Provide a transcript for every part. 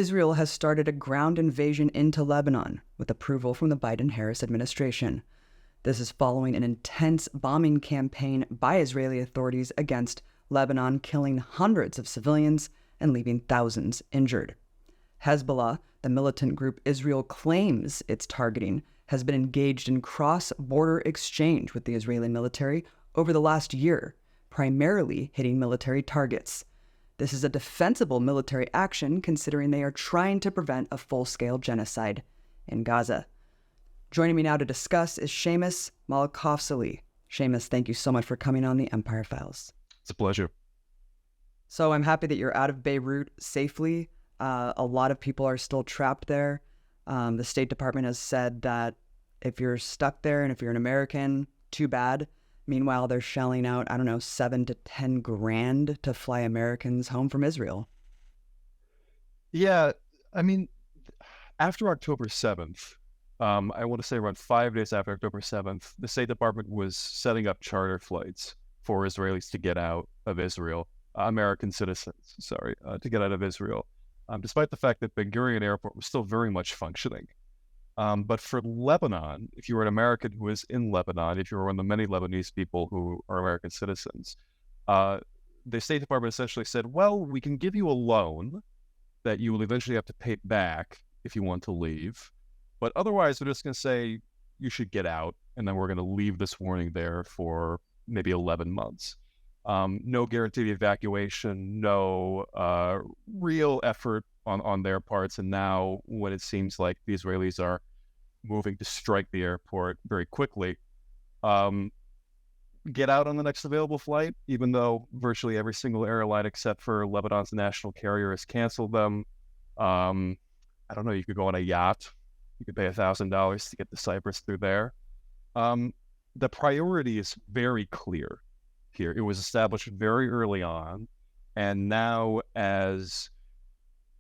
Israel has started a ground invasion into Lebanon with approval from the Biden-Harris administration. This is following an intense bombing campaign by Israeli authorities against Lebanon, killing hundreds of civilians and leaving thousands injured. Hezbollah, the militant group Israel claims it's targeting, has been engaged in cross-border exchange with the Israeli military over the last year, primarily hitting military targets. This is a defensible military action considering they are trying to prevent a full-scale genocide in Gaza. Joining me now to discuss is Séamus Malekafzali. Séamus, thank you so much for coming on the Empire Files. It's a pleasure. So I'm happy that you're out of Beirut safely. A lot of people are still trapped there. The State Department has said that if you're stuck there and if you're an American, too bad. Meanwhile, they're shelling out, I don't know, 7 to 10 grand to fly Americans home from Israel. Yeah, I mean, after October 7th, I want to say around 5 days after October 7th, the State Department was setting up charter flights for Israelis to get out of Israel, American citizens, to get out of Israel, despite the fact that Ben Gurion Airport was still very much functioning. But for Lebanon, if you were an American who was in Lebanon, if you were one of the many Lebanese people who are American citizens, the State Department essentially said, well, we can give you a loan that you will eventually have to pay back if you want to leave. But otherwise, we're just going to say you should get out, and then we're going to leave this warning there for maybe 11 months. No guaranteed evacuation, no real effort on their parts. And now when it seems like the Israelis are moving to strike the airport very quickly, get out on the next available flight, even though virtually every single airline except for Lebanon's national carrier has canceled them. I don't know, you could go on a yacht. You could pay $1,000 to get to Cyprus through there. The priority is very clear here. It was established very early on. And now as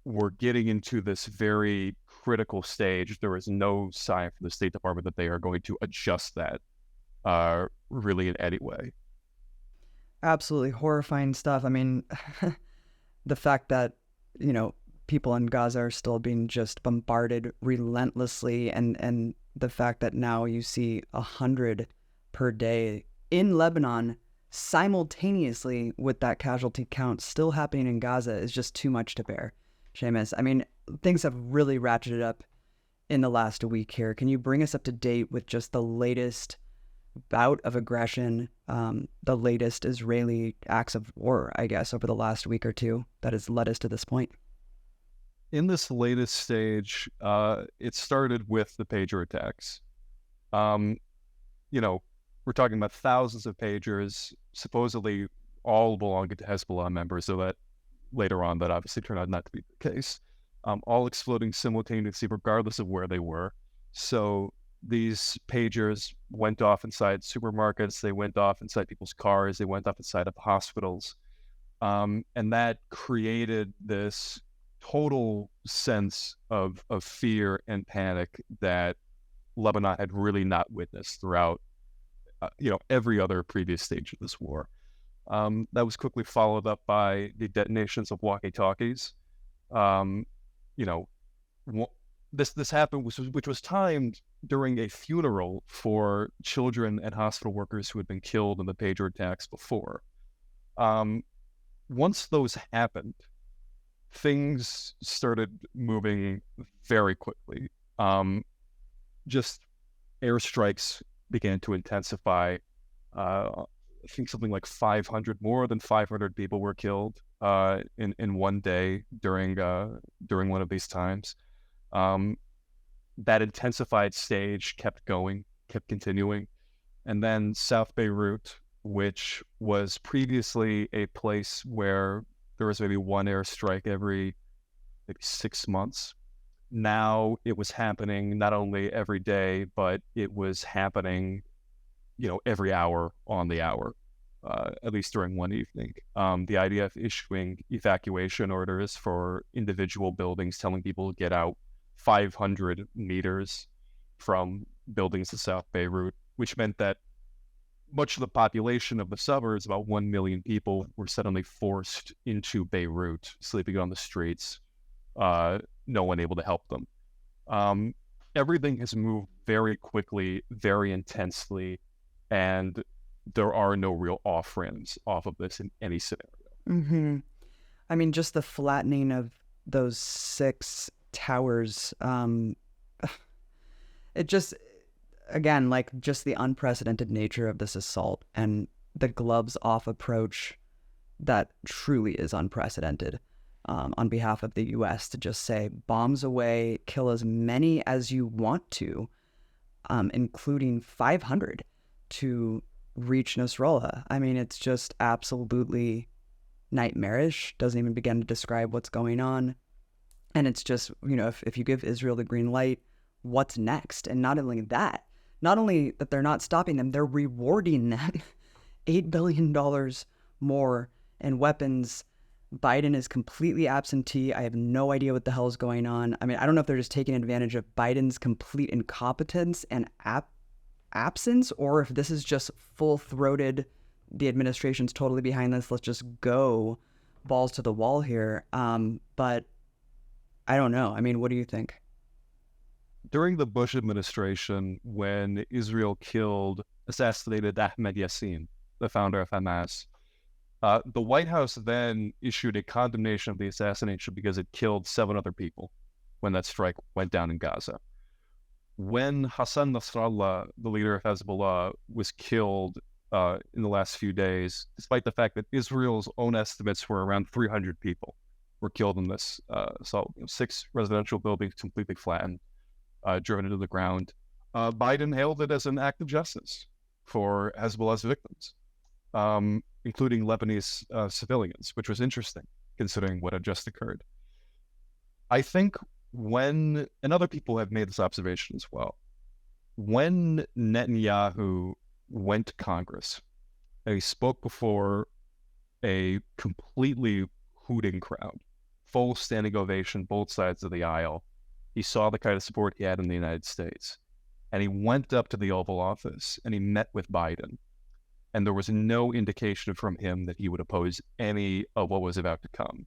we're getting into this very critical stage, there is no sign from the State Department that they are going to adjust that really in any way. Absolutely horrifying stuff. I mean, the fact that, people in Gaza are still being just bombarded relentlessly, and the fact that now you see 100 per day in Lebanon simultaneously with that casualty count still happening in Gaza is just too much to bear. Séamus, I mean, things have really ratcheted up in the last week here. Can you bring us up to date with just the latest bout of aggression, the latest Israeli acts of war, I guess, over the last week or two that has led us to this point? In this latest stage, it started with the pager attacks. We're talking about thousands of pagers, supposedly all belonging to Hezbollah members, so that later on that obviously turned out not to be the case, all exploding simultaneously regardless of where they were. So these pagers went off inside supermarkets, they went off inside people's cars, they went off inside of hospitals, and that created this total sense of fear and panic that Lebanon had really not witnessed throughout every other previous stage of this war. That was quickly followed up by the detonations of walkie-talkies. This happened, which was timed during a funeral for children and hospital workers who had been killed in the pager attacks before. Once those happened, things started moving very quickly. Just airstrikes began to intensify. I think something like more than 500 people were killed in one day during one of these times. That intensified stage kept continuing. And then South Beirut, which was previously a place where there was maybe one airstrike every maybe 6 months. Now it was happening not only every day, but it was happening, every hour on the hour, at least during one evening. The IDF issuing evacuation orders for individual buildings, telling people to get out 500 meters from buildings in South Beirut, which meant that much of the population of the suburbs, about 1 million people, were suddenly forced into Beirut, sleeping on the streets, no one able to help them. Everything has moved very quickly, very intensely, and there are no real off-ramps off of this in any scenario. Mm-hmm. I mean, just the flattening of those 6 towers, it just, again, like just the unprecedented nature of this assault and the gloves off approach that truly is unprecedented on behalf of the U.S. to just say bombs away, kill as many as you want to, including 500 to reach Nasrallah. I mean, it's just absolutely nightmarish. Doesn't even begin to describe what's going on. And it's just, if you give Israel the green light, what's next? And not only that they're not stopping them, they're rewarding them $8 billion more in weapons. Biden is completely absentee. I have no idea what the hell is going on. I mean, I don't know if they're just taking advantage of Biden's complete incompetence and absence, or if this is just full-throated, the administration's totally behind this, let's just go balls to the wall here. But I don't know. I mean, what do you think? During the Bush administration, when Israel assassinated Ahmed Yassin, the founder of Hamas, the White House then issued a condemnation of the assassination because it killed 7 other people when that strike went down in Gaza. When Hassan Nasrallah, the leader of Hezbollah, was killed in the last few days, despite the fact that Israel's own estimates were around 300 people were killed in this assault, 6 residential buildings completely flattened, driven into the ground. Biden hailed it as an act of justice for Hezbollah's victims, including Lebanese civilians, which was interesting considering what had just occurred. I think and other people have made this observation as well, when Netanyahu went to Congress and he spoke before a completely hooting crowd, full standing ovation, both sides of the aisle, he saw the kind of support he had in the United States. And he went up to the Oval Office and he met with Biden. And there was no indication from him that he would oppose any of what was about to come.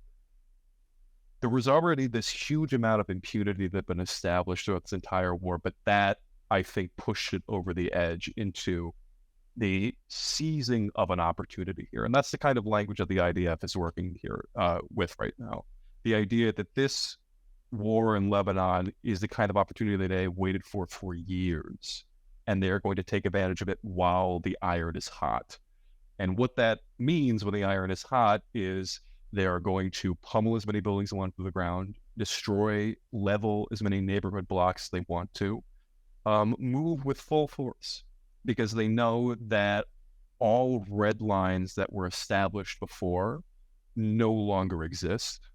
There was already this huge amount of impunity that had been established throughout this entire war, but that, I think, pushed it over the edge into the seizing of an opportunity here. And that's the kind of language that the IDF is working here with right now. The idea that this war in Lebanon is the kind of opportunity that they waited for years, and they're going to take advantage of it while the iron is hot. And what that means when the iron is hot is they are going to pummel as many buildings as they want to the ground, level as many neighborhood blocks as they want to, move with full force, because they know that all red lines that were established before no longer exist.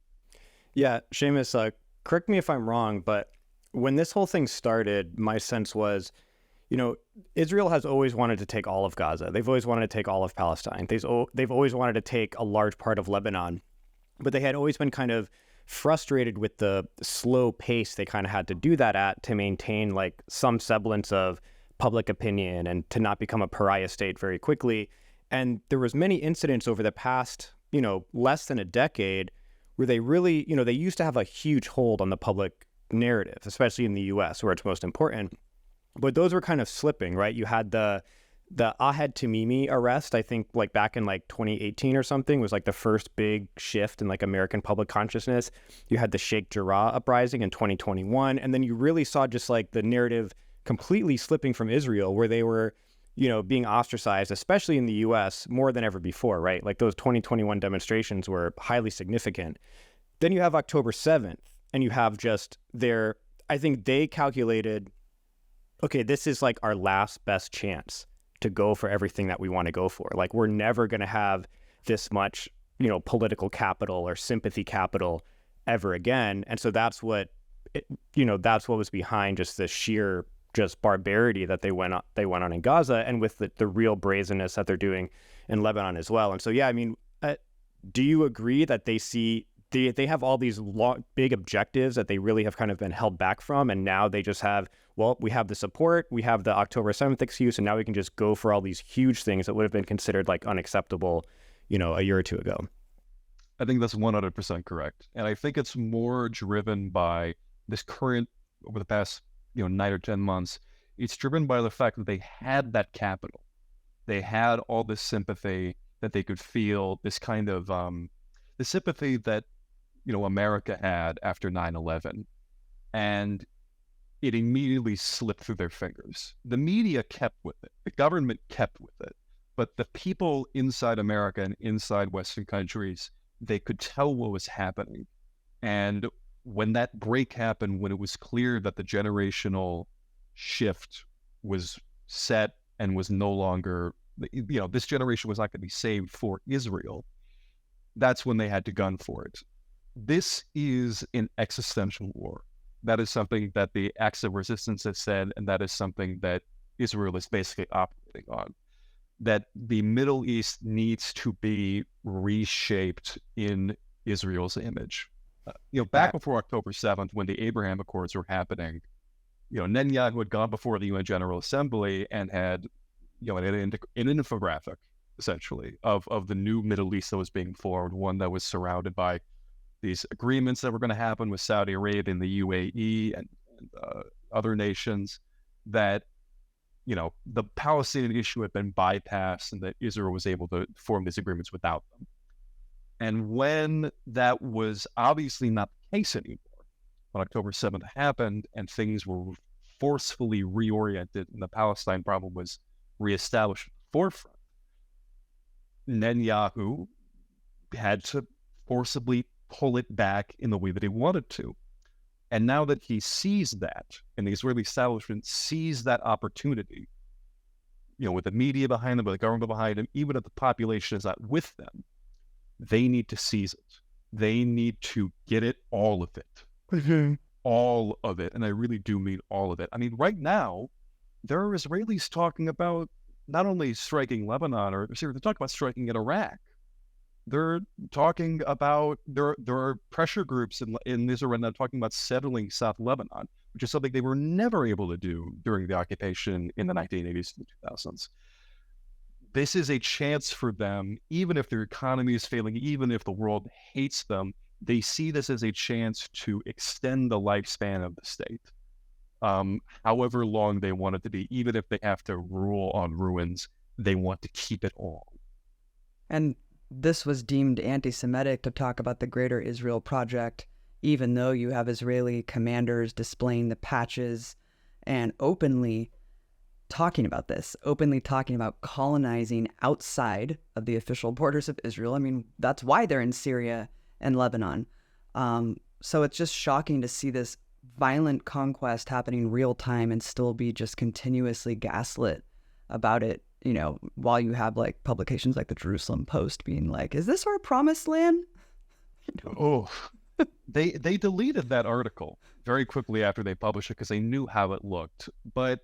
Yeah, Séamus, correct me if I'm wrong, but when this whole thing started, my sense was, Israel has always wanted to take all of Gaza. They've always wanted to take all of Palestine. They've always wanted to take a large part of Lebanon, but they had always been kind of frustrated with the slow pace they kind of had to do that at to maintain like some semblance of public opinion and to not become a pariah state very quickly. And there was many incidents over the past, less than a decade where they really, they used to have a huge hold on the public narrative, especially in the US where it's most important. But those were kind of slipping, right? You had the Ahed Tamimi arrest, I think like back in like 2018 or something, was like the first big shift in like American public consciousness. You had the Sheikh Jarrah uprising in 2021. And then you really saw just like the narrative completely slipping from Israel, where they were, being ostracized, especially in the US, more than ever before, right? Like those 2021 demonstrations were highly significant. Then you have October 7th, and you have just I think they calculated, okay, this is like our last best chance to go for everything that we want to go for. Like, we're never going to have this much, political capital or sympathy capital ever again. And so that's what was behind just the sheer barbarity that they went on in Gaza, and with the real brazenness that they're doing in Lebanon as well. And so, yeah, I mean, do you agree that they have all these big objectives that they really have kind of been held back from, and now they just have, we have the support, we have the October 7th excuse, and now we can just go for all these huge things that would have been considered like unacceptable, a year or two ago? I think that's 100% correct. And I think it's more driven by this current, over the past 9 or 10 months, it's driven by the fact that they had that capital. They had all this sympathy that they could feel, this kind of the sympathy that America had after 9/11, and it immediately slipped through their fingers. The media kept with it, the government kept with it, but the people inside America and inside Western countries, they could tell what was happening. And when that break happened, when it was clear that the generational shift was set and was no longer, this generation was not going to be saved for Israel, that's when they had to gun for it. This is an existential war. That is something that the Acts of Resistance has said, and that is something that Israel is basically operating on. That the Middle East needs to be reshaped in Israel's image. Back before October 7th, when the Abraham Accords were happening, Netanyahu had gone before the UN General Assembly and had, an infographic, essentially, of the new Middle East that was being formed, one that was surrounded by these agreements that were going to happen with Saudi Arabia and the UAE and other nations, that, the Palestinian issue had been bypassed and that Israel was able to form these agreements without them. And when that was obviously not the case anymore, when October 7th happened and things were forcefully reoriented and the Palestine problem was reestablished at the forefront, Netanyahu had to forcibly pull it back in the way that he wanted to. And now that he sees that, and the Israeli establishment sees that opportunity, with the media behind them, with the government behind them, even if the population is not with them, they need to seize it. They need to get it, all of it. All of it. And I really do mean all of it. I mean, right now, there are Israelis talking about not only striking Lebanon, they're talking about striking at Iraq. They're talking about, there are pressure groups in Israel right now talking about settling South Lebanon, which is something they were never able to do during the occupation in the 1980s and 2000s. This is a chance for them, even if their economy is failing, even if the world hates them, they see this as a chance to extend the lifespan of the state. However long they want it to be, even if they have to rule on ruins, they want to keep it all. And this was deemed anti-Semitic to talk about the Greater Israel Project, even though you have Israeli commanders displaying the patches and openly talking about this, openly talking about colonizing outside of the official borders of Israel. I mean, that's why they're in Syria and Lebanon. So it's just shocking to see this violent conquest happening real time and still be just continuously gaslit about it, while you have like publications like the Jerusalem Post being like, is this our promised land? Oh, they deleted that article very quickly after they published it because they knew how it looked. But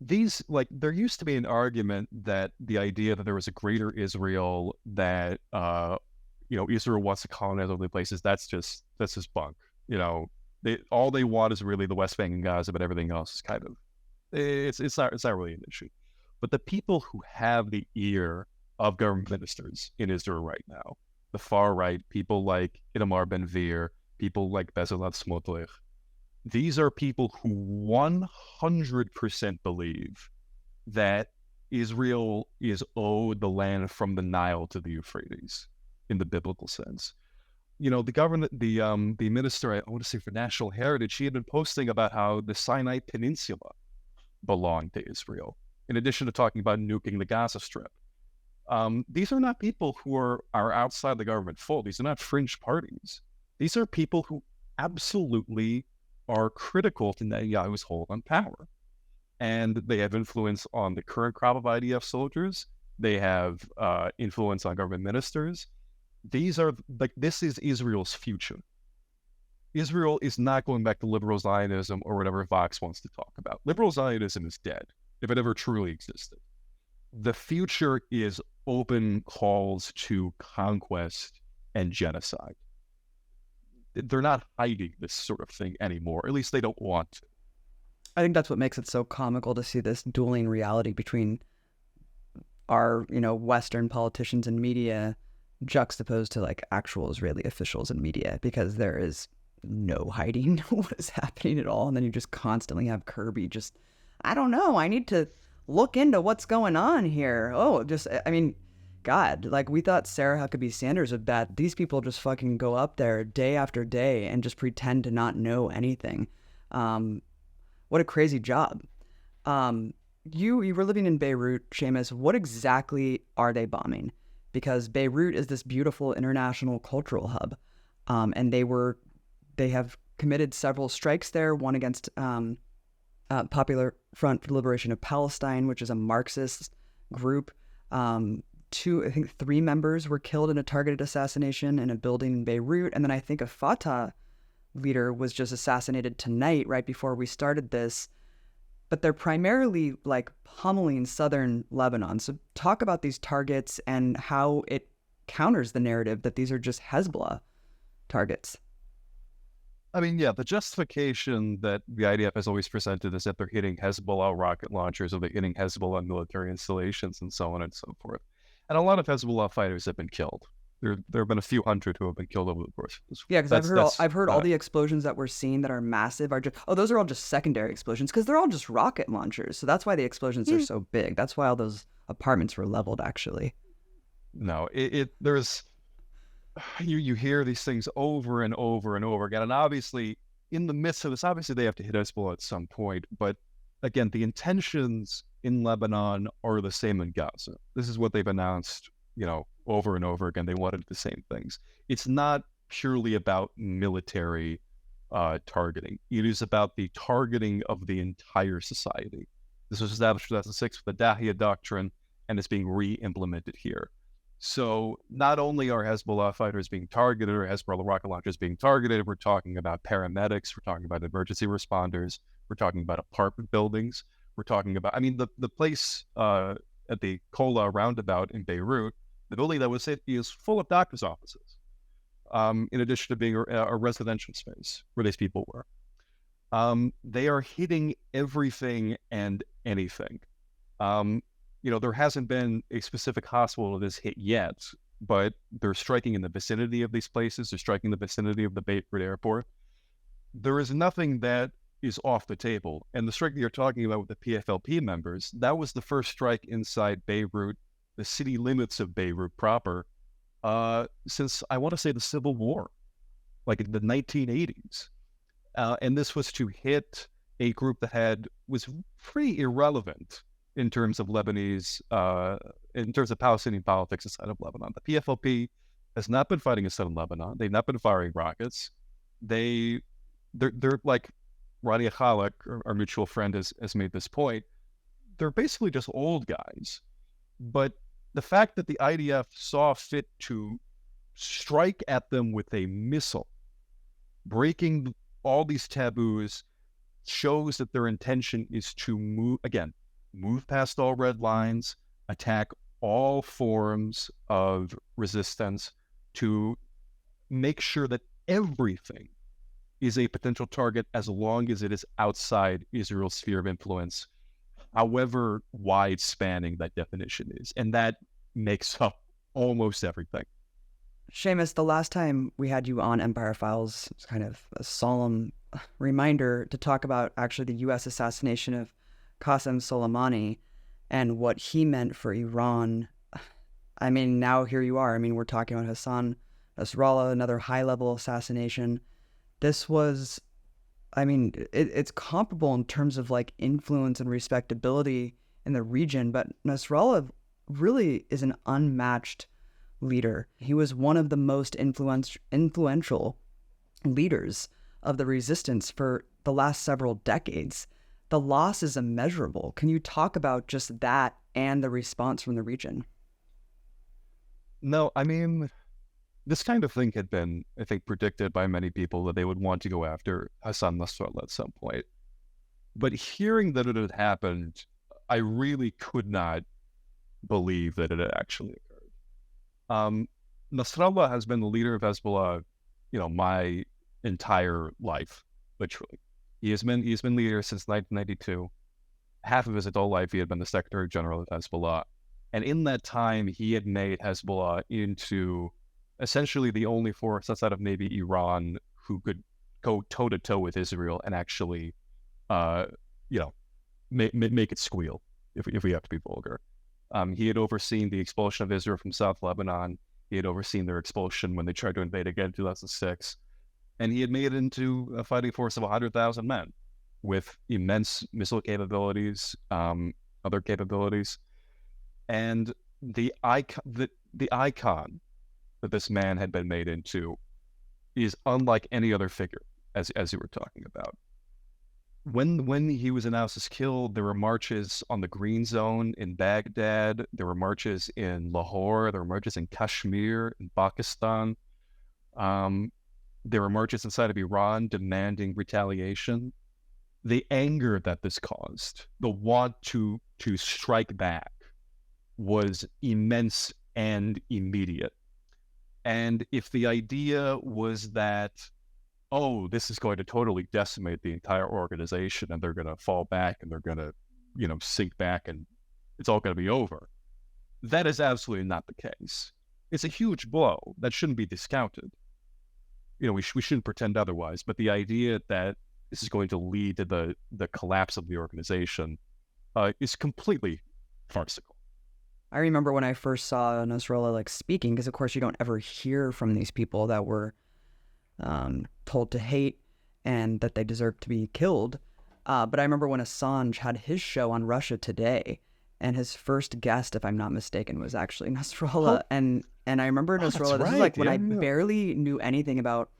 there used to be an argument that the idea that there was a greater Israel, that Israel wants to colonize other places, that's just bunk. All they want is really the West Bank and Gaza, but everything else is kind of, it's not really an issue. But the people who have the ear of government ministers in Israel right now, the far right, people like Itamar Ben-Gvir, people like Bezalel Smotrich, these are people who 100% believe that Israel is owed the land from the Nile to the Euphrates in the biblical sense. The government, the minister, I want to say for national heritage, he had been posting about how the Sinai Peninsula belonged to Israel, in addition to talking about nuking the Gaza Strip. These are not people who are outside the government fold. These are not fringe parties. These are people who absolutely are critical to Netanyahu's hold on power. And they have influence on the current crop of IDF soldiers. They have influence on government ministers. This is Israel's future. Israel is not going back to liberal Zionism or whatever Vox wants to talk about. Liberal Zionism is dead, if it ever truly existed. The future is open calls to conquest and genocide. They're not hiding this sort of thing anymore. At least they don't want to. I think that's what makes it so comical to see this dueling reality between our, Western politicians and media juxtaposed to like actual Israeli officials and media, because there is no hiding what is happening at all. And then you just constantly have Kirby just, I don't know, I need to look into what's going on here. Oh, just, I mean, God, like we thought Sarah Huckabee Sanders would bet. These people just fucking go up there day after day and just pretend to not know anything. What a crazy job. You were living in Beirut, Séamus. What exactly are they bombing? Because Beirut is this beautiful international cultural hub, and they have committed several strikes there. One against Popular Front for the Liberation of Palestine, which is a Marxist group. I think 3 members were killed in a targeted assassination in a building in Beirut, and then I think a Fatah leader was just assassinated tonight, right before we started this. But they're primarily like pummeling southern Lebanon. So talk about these targets and how it counters the narrative that these are just Hezbollah targets. I mean, yeah, the justification that the IDF has always presented is that they're hitting Hezbollah rocket launchers, or they're hitting Hezbollah military installations, and so on and so forth. And a lot of Hezbollah fighters have been killed. There have been a few hundred who have been killed over the course of this. Yeah, because I've heard all the explosions that we're seeing that are massive are just, those are all just secondary explosions, because they're all just rocket launchers. So that's why the explosions are so big. That's why all those apartments were leveled, actually. No, there's you hear these things over and over and over again, and obviously in the midst of this, obviously they have to hit Hezbollah at some point. But again, the intentions in Lebanon are the same in Gaza. This is what they've announced, over and over again. They wanted the same things. It's not purely about military targeting. It is about the targeting of the entire society. This was established in 2006 with the Dahia Doctrine, and it's being re-implemented here. So not only are Hezbollah fighters being targeted, or Hezbollah rocket launchers being targeted, we're talking about paramedics, we're talking about emergency responders, we're talking about apartment buildings, we're talking about, the place at the Kola roundabout in Beirut, the building that was hit is full of doctor's offices, in addition to being a residential space where these people were. They are hitting everything and anything. There hasn't been a specific hospital that is hit yet, but they're striking in the vicinity of these places. They're striking in the vicinity of the Beirut airport. There is nothing that is off the table. And the strike that you're talking about with the PFLP members, that was the first strike inside Beirut, the city limits of Beirut proper, since I want to say the Civil War, like in the 1980s. And this was to hit a group that was pretty irrelevant in terms of Lebanese, in terms of Palestinian politics inside of Lebanon. The PFLP has not been fighting inside of Lebanon. They've not been firing rockets. They're like Rania Khalek, our mutual friend, has made this point. They're basically just old guys. But the fact that the IDF saw fit to strike at them with a missile, breaking all these taboos, shows that their intention is to move past all red lines, attack all forms of resistance, to make sure that everything is a potential target as long as it is outside Israel's sphere of influence, however wide spanning that definition is. And that makes up almost everything. Séamus, the last time we had you on Empire Files, it's kind of a solemn reminder to talk about actually the U.S. assassination of Qasem Soleimani and what he meant for Iran. Now here you are. We're talking about Hassan Nasrallah, another high-level assassination. This was, it's comparable in terms of like influence and respectability in the region, but Nasrallah really is an unmatched leader. He was one of the most influential leaders of the resistance for the last several decades. The loss is immeasurable. Can you talk about just that and the response from the region? No, this kind of thing had been, I think, predicted by many people that they would want to go after Hassan Nasrallah at some point. But hearing that it had happened, I really could not believe that it had actually occurred. Nasrallah has been the leader of Hezbollah, my entire life, literally. He's been leader since 1992. Half of his adult life, he had been the Secretary General of Hezbollah. And in that time, he had made Hezbollah into essentially the only force outside of maybe Iran who could go toe to toe with Israel and actually, you know, make it squeal, if we have to be vulgar. He had overseen the expulsion of Israel from South Lebanon. He had overseen their expulsion when they tried to invade again in 2006. And he had made it into a fighting force of 100,000 men with immense missile capabilities, other capabilities. And the icon that this man had been made into is unlike any other figure, as you were talking about. When he was announced as killed, there were marches on the Green Zone in Baghdad. There were marches in Lahore. There were marches in Kashmir, in Pakistan. There were marches inside of Iran demanding retaliation. The anger that this caused, the want to strike back, was immense and immediate. And if the idea was that, oh, this is going to totally decimate the entire organization and they're going to fall back and they're going to, sink back and it's all going to be over, that is absolutely not the case. It's a huge blow that shouldn't be discounted. We shouldn't pretend otherwise, but the idea that this is going to lead to the collapse of the organization is completely farcical. I remember when I first saw Nasrallah speaking, because of course you don't ever hear from these people that were told to hate and that they deserve to be killed. But I remember when Assange had his show on Russia Today, and his first guest, if I'm not mistaken, was actually Nasrallah. And I remember Nasrallah, this is when I barely knew anything about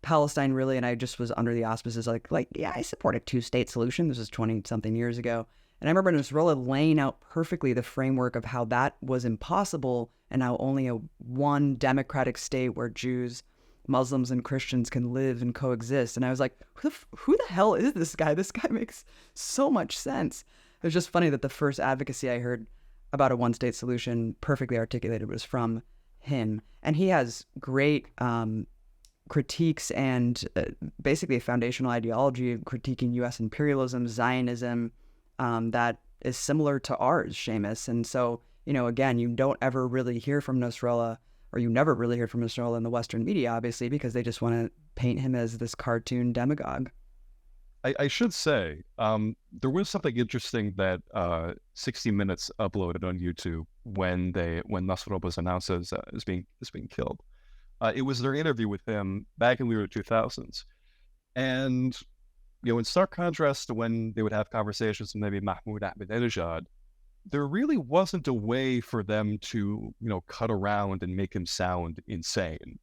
Palestine really, and I just was under the auspices I support a two-state solution. This was 20-something years ago. And I remember Nasrallah laying out perfectly the framework of how that was impossible and how only one democratic state where Jews, Muslims, and Christians can live and coexist. And I was like, who the hell is this guy? This guy makes so much sense. It was just funny that the first advocacy I heard about a one-state solution perfectly articulated was from him. And he has great critiques and basically a foundational ideology critiquing U.S. imperialism, Zionism, that is similar to ours, Séamus. And so, again, you don't ever really hear from Nasrallah, or you never really hear from Nasrallah in the Western media, obviously, because they just want to paint him as this cartoon demagogue. I should say, there was something interesting that 60 Minutes uploaded on YouTube when Nasrallah was announced as being killed. It was their interview with him back in the early 2000s. And in stark contrast to when they would have conversations with maybe Mahmoud Ahmadinejad, there really wasn't a way for them to, cut around and make him sound insane.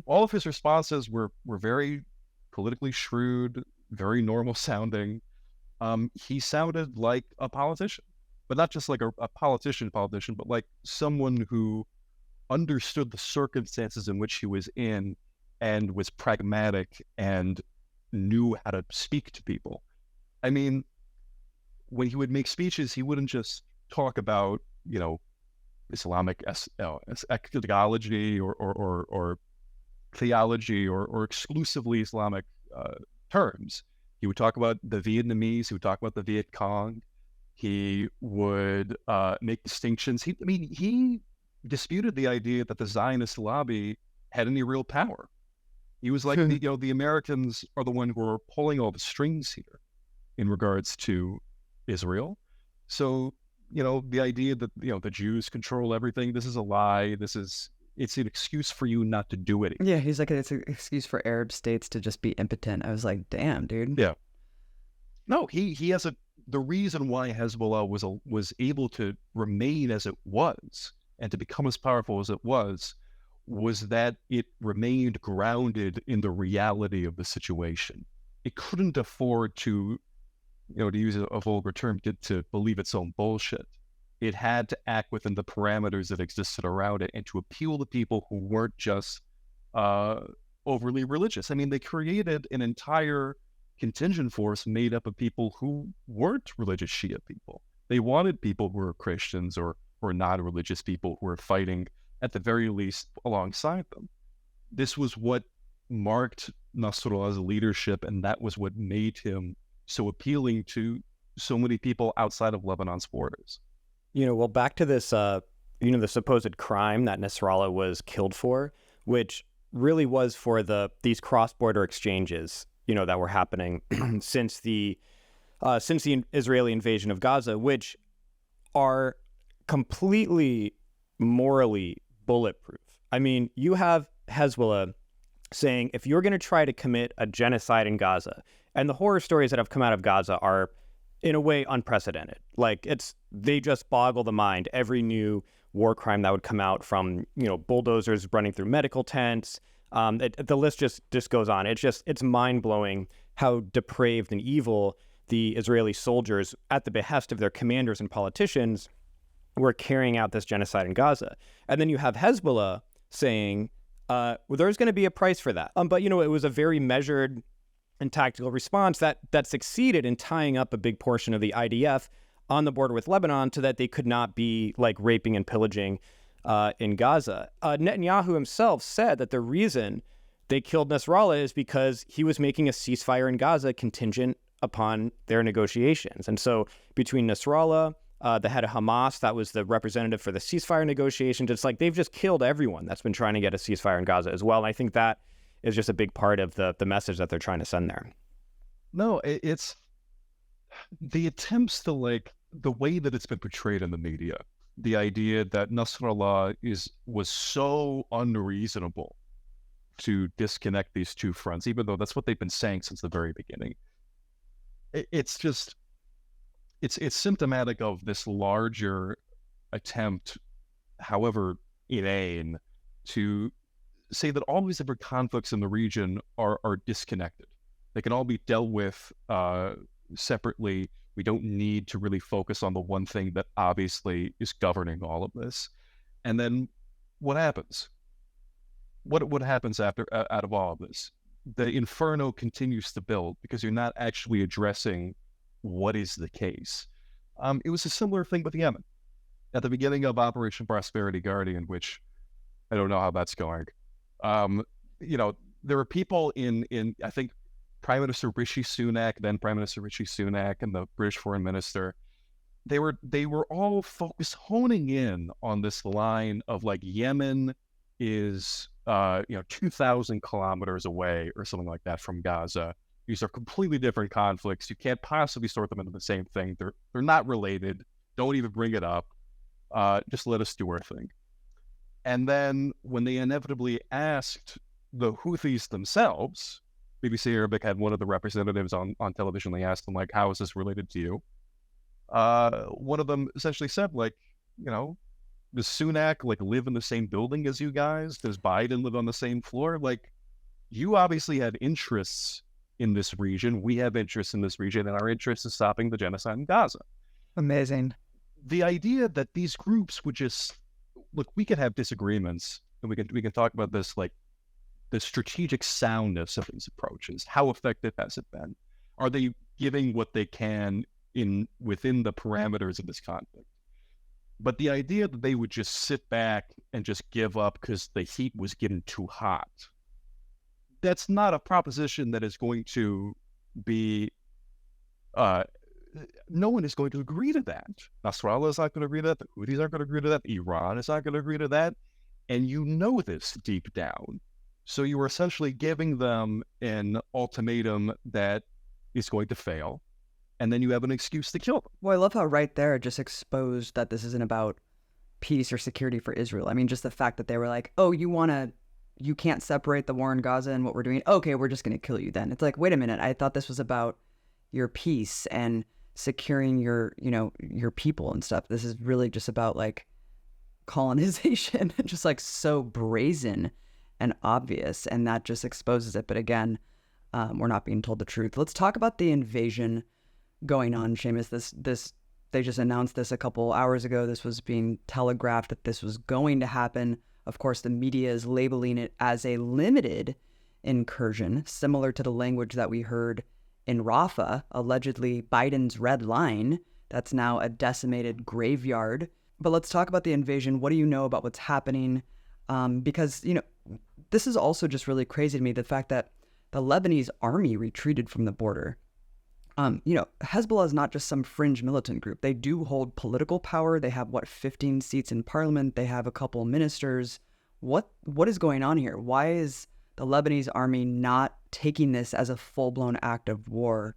All of his responses were very politically shrewd, very normal sounding. He sounded like a politician, but not just like a politician, but like someone who understood the circumstances in which he was in and was pragmatic and knew how to speak to people. I mean, when he would make speeches, he wouldn't just talk about, Islamic eschatology or theology or exclusively Islamic terms. He would talk about the Vietnamese. He would talk about the Viet Cong. He would make distinctions. He disputed the idea that the Zionist lobby had any real power. He was like, the Americans are the one who are pulling all the strings here in regards to Israel. So, the idea that, the Jews control everything, this is a lie. It's an excuse for you not to do it. Yeah, he's like, it's an excuse for Arab states to just be impotent. I was like, damn, dude. Yeah. No, he has the reason why Hezbollah was able to remain as it was and to become as powerful as it was that it remained grounded in the reality of the situation. It couldn't afford to, to use a vulgar term, to believe its own bullshit. It had to act within the parameters that existed around it and to appeal to people who weren't just overly religious. I mean, they created an entire contingent force made up of people who weren't religious Shia people. They wanted people who were Christians or non-religious people who were fighting, at the very least, alongside them. This was what marked Nasrallah's leadership, and that was what made him so appealing to so many people outside of Lebanon's borders. Well, back to this, the supposed crime that Nasrallah was killed for, which really was for these cross-border exchanges, that were happening since the Israeli invasion of Gaza, which are completely morally bulletproof. I mean, you have Hezbollah saying, if you're going to try to commit a genocide in Gaza, and the horror stories that have come out of Gaza are, in a way, unprecedented. Like, they just boggle the mind. Every new war crime that would come out from, bulldozers running through medical tents. The list just goes on. It's mind-blowing how depraved and evil the Israeli soldiers, at the behest of their commanders and politicians, were carrying out this genocide in Gaza. And then you have Hezbollah saying, well, there's going to be a price for that. But, it was a very measured and tactical response that succeeded in tying up a big portion of the IDF on the border with Lebanon so that they could not be like raping and pillaging in Gaza. Netanyahu himself said that the reason they killed Nasrallah is because he was making a ceasefire in Gaza contingent upon their negotiations. And so between Nasrallah, the head of Hamas, that was the representative for the ceasefire negotiations, it's like they've just killed everyone that's been trying to get a ceasefire in Gaza as well. And I think that is just a big part of the message that they're trying to send there. No, it's the attempts to the way that it's been portrayed in the media, the idea that Nasrallah was so unreasonable to disconnect these two fronts, even though that's what they've been saying since the very beginning. It's symptomatic of this larger attempt, however inane, to say that all these different conflicts in the region are disconnected. They can all be dealt with separately. We don't need to really focus on the one thing that obviously is governing all of this. And then what happens? What happens out of all of this? The inferno continues to build because you're not actually addressing what is the case. It was a similar thing with Yemen. At the beginning of Operation Prosperity Guardian, which I don't know how that's going, there were people in I think Prime Minister Rishi Sunak, then Prime Minister Rishi Sunak, and the British Foreign Minister. They were all focused, honing in on this line of Yemen is 2,000 kilometers away or something like that from Gaza. These are completely different conflicts. You can't possibly sort them into the same thing. They're not related. Don't even bring it up. Just let us do our thing. And then when they inevitably asked the Houthis themselves, BBC Arabic had one of the representatives on television. They asked them, how is this related to you? One of them essentially said, does Sunak live in the same building as you guys? Does Biden live on the same floor? You obviously have interests in this region. We have interests in this region, and our interest is stopping the genocide in Gaza. Amazing. The idea that these groups would just we could have disagreements, and we can talk about this, the strategic soundness of these approaches. How effective has it been? Are they giving what they can within the parameters of this conflict? But the idea that they would just sit back and just give up because the heat was getting too hot, that's not a proposition that is going to be, no one is going to agree to that. Nasrallah is not going to agree to that. The Houthis aren't going to agree to that. Iran is not going to agree to that. And you know this deep down. So you are essentially giving them an ultimatum that is going to fail. And then you have an excuse to kill them. Well, I love how right there it just exposed that this isn't about peace or security for Israel. I mean, just the fact that they were like, oh, you can't separate the war in Gaza and what we're doing. Okay, we're just going to kill you then. It's like, wait a minute. I thought this was about your peace and securing your people and stuff. This is really just about colonization, just so brazen and obvious. And that just exposes it. But again, we're not being told the truth. Let's talk about the invasion going on, Séamus. They just announced this a couple hours ago. This was being telegraphed that this was going to happen. Of course, the media is labeling it as a limited incursion, similar to the language that we heard in Rafah, allegedly Biden's red line. That's now a decimated graveyard. But let's talk about the invasion. What do you know about what's happening? Because, this is also just really crazy to me, the fact that the Lebanese army retreated from the border. Hezbollah is not just some fringe militant group. They do hold political power. They have, 15 seats in parliament. They have a couple ministers. What is going on here? Why is the Lebanese army not taking this as a full-blown act of war?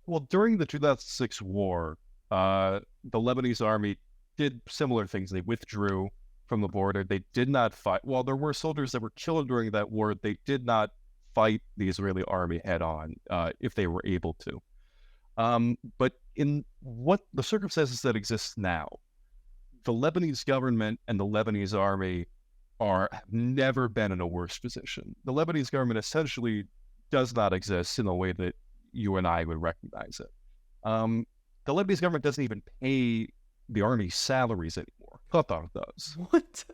Well, during the 2006 war, the Lebanese army did similar things. They withdrew from the border. They did not fight. While there were soldiers that were killed during that war, they did not fight the Israeli army head on if they were able to. But in what the circumstances that exist now, the Lebanese government and the Lebanese army have never been in a worse position. The Lebanese government essentially does not exist in the way that you and I would recognize it. The Lebanese government doesn't even pay the army's salaries anymore. Qatar does. What?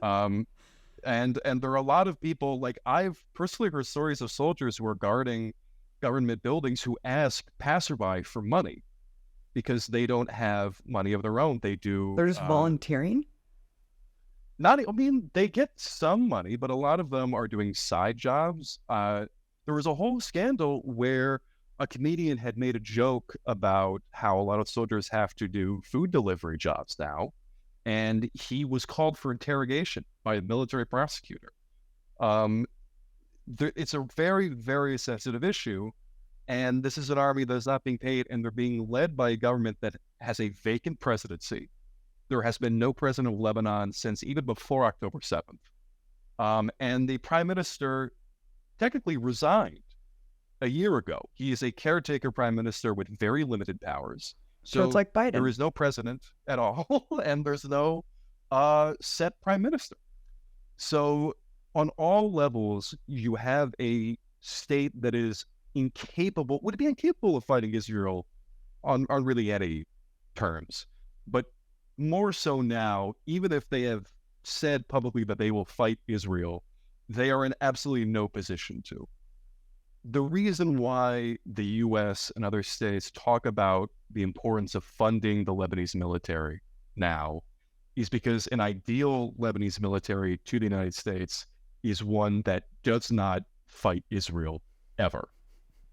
And there are a lot of people, like I've personally heard stories of soldiers who are guarding government buildings who ask passerby for money because they don't have money of their own. They're just volunteering? They get some money, but a lot of them are doing side jobs. There was a whole scandal where a comedian had made a joke about how a lot of soldiers have to do food delivery jobs now. And he was called for interrogation by a military prosecutor. It's a very, very sensitive issue. And this is an army that's not being paid, and they're being led by a government that has a vacant presidency. There has been no president of Lebanon since even before October 7th. And the prime minister technically resigned a year ago. He is a caretaker prime minister with very limited powers. So it's like Biden. There is no president at all, and there's no set prime minister. So on all levels, you have a state that would be incapable of fighting Israel on really any terms. But more so now, even if they have said publicly that they will fight Israel, they are in absolutely no position to. The reason why the U.S. and other states talk about the importance of funding the Lebanese military now is because an ideal Lebanese military to the United States is one that does not fight Israel ever.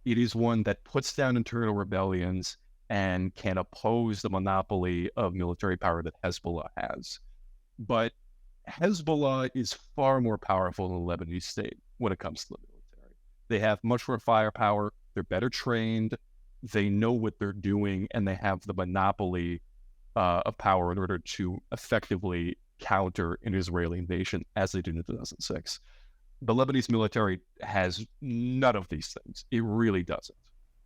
It is one that puts down internal rebellions and can oppose the monopoly of military power that Hezbollah has. But Hezbollah is far more powerful than the Lebanese state when it comes to the military. They have much more firepower. They're better trained. They know what they're doing, and they have the monopoly of power in order to effectively counter an Israeli invasion as they did in 2006. The Lebanese military has none of these things. It really doesn't.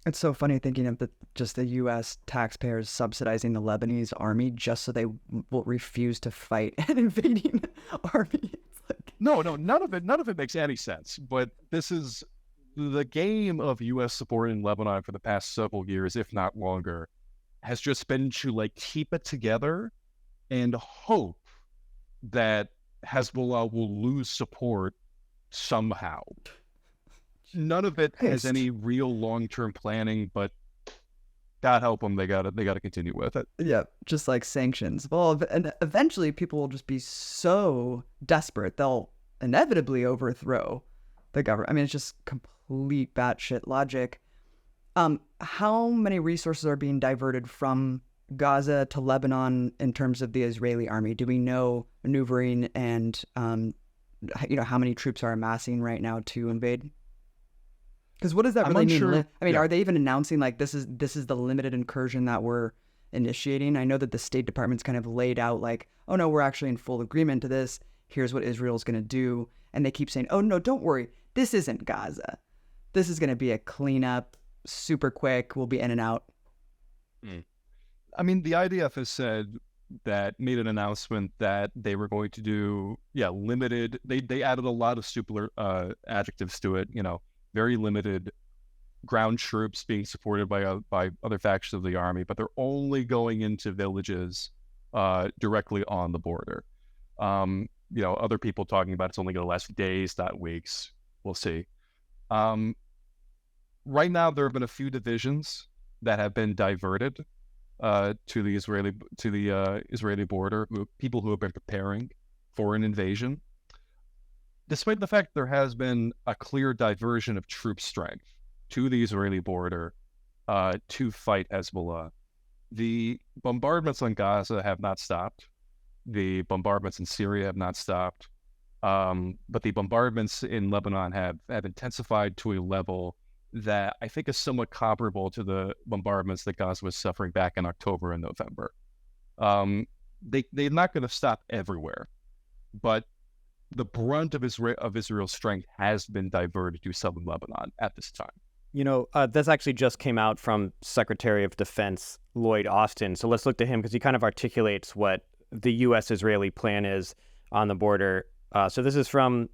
It's so funny thinking of just the U.S. taxpayers subsidizing the Lebanese army just so they will refuse to fight an invading army. No, none of it makes any sense. But this is the game of U.S. support in Lebanon for the past several years, if not longer, has just been to keep it together and hope that Hezbollah will lose support somehow. None of it has any real long-term planning, but God help them, they got to continue with it. Yeah, just like sanctions. Well, and eventually people will just be so desperate they'll inevitably overthrow the government. I mean, it's just complete batshit logic. How many resources are being diverted from Gaza to Lebanon in terms of the Israeli army? Do we know maneuvering and how many troops are amassing right now to invade? Because what does that really mean? Sure. I mean, Are they even announcing this is the limited incursion that we're initiating? I know that the State Department's kind of laid out oh no, we're actually in full agreement to this. Here's what Israel's going to do. And they keep saying, oh no, don't worry. This isn't Gaza. This is going to be a cleanup, super quick. We'll be in and out. I mean, the IDF has made an announcement that they were going to do, limited. They added a lot of super adjectives to it, very limited ground troops being supported by other factions of the army, but they're only going into villages directly on the border. Other people talking about it's only going to last days, not weeks. We'll see. Right now, there have been a few divisions that have been diverted to the Israeli border. People who have been preparing for an invasion. Despite the fact there has been a clear diversion of troop strength to the Israeli border to fight Hezbollah. The bombardments on Gaza have not stopped. The bombardments in Syria have not stopped. But the bombardments in Lebanon have intensified to a level that I think is somewhat comparable to the bombardments that Gaza was suffering back in October and November. They're not going to stop everywhere, but the brunt of Israel's strength has been diverted to southern Lebanon at this time. This actually just came out from Secretary of Defense Lloyd Austin. So let's look to him because he kind of articulates what the U.S.-Israeli plan is on the border. So this is from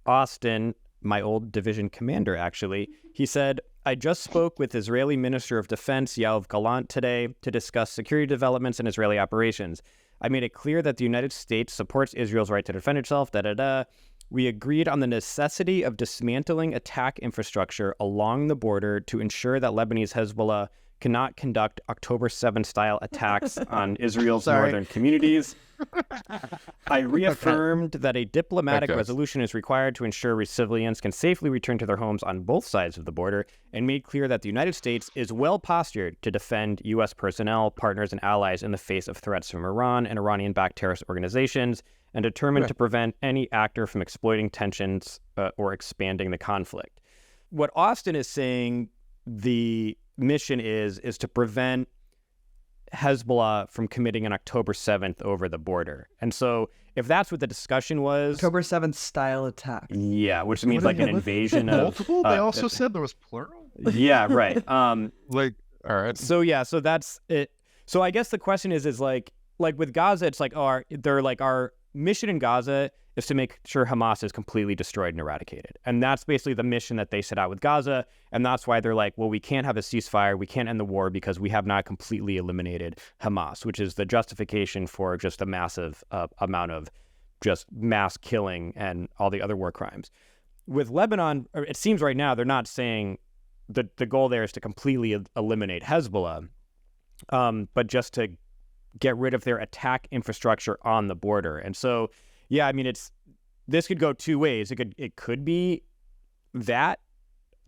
Austin, my old division commander, actually. He said, I just spoke with Israeli Minister of Defense Yoav Gallant today to discuss security developments in Israeli operations. I made it clear that the United States supports Israel's right to defend itself, We agreed on the necessity of dismantling attack infrastructure along the border to ensure that Lebanese Hezbollah cannot conduct October 7 style attacks on Israel's northern communities. I reaffirmed that a diplomatic resolution is required to ensure civilians can safely return to their homes on both sides of the border, and made clear that the United States is well postured to defend U.S. personnel, partners, and allies in the face of threats from Iran and Iranian-backed terrorist organizations, and determined to prevent any actor from exploiting tensions or expanding the conflict. What Austin is saying the mission is to prevent Hezbollah from committing an October 7th over the border. And so if that's what the discussion was... October 7th style attack. Yeah, which means like an invasion of... Multiple? They also said there was plural? Yeah, right. All right. So yeah, so that's it. So I guess the question is like with Gaza, it's like, our mission in Gaza is to make sure Hamas is completely destroyed and eradicated. And that's basically the mission that they set out with Gaza. And that's why they're like, well, we can't have a ceasefire. We can't end the war because we have not completely eliminated Hamas, which is the justification for just a massive amount of just mass killing and all the other war crimes. With Lebanon, it seems right now they're not saying that the goal there is to completely eliminate Hezbollah, but just to get rid of their attack infrastructure on the border. And so, yeah, I mean, this could go two ways. It could be that.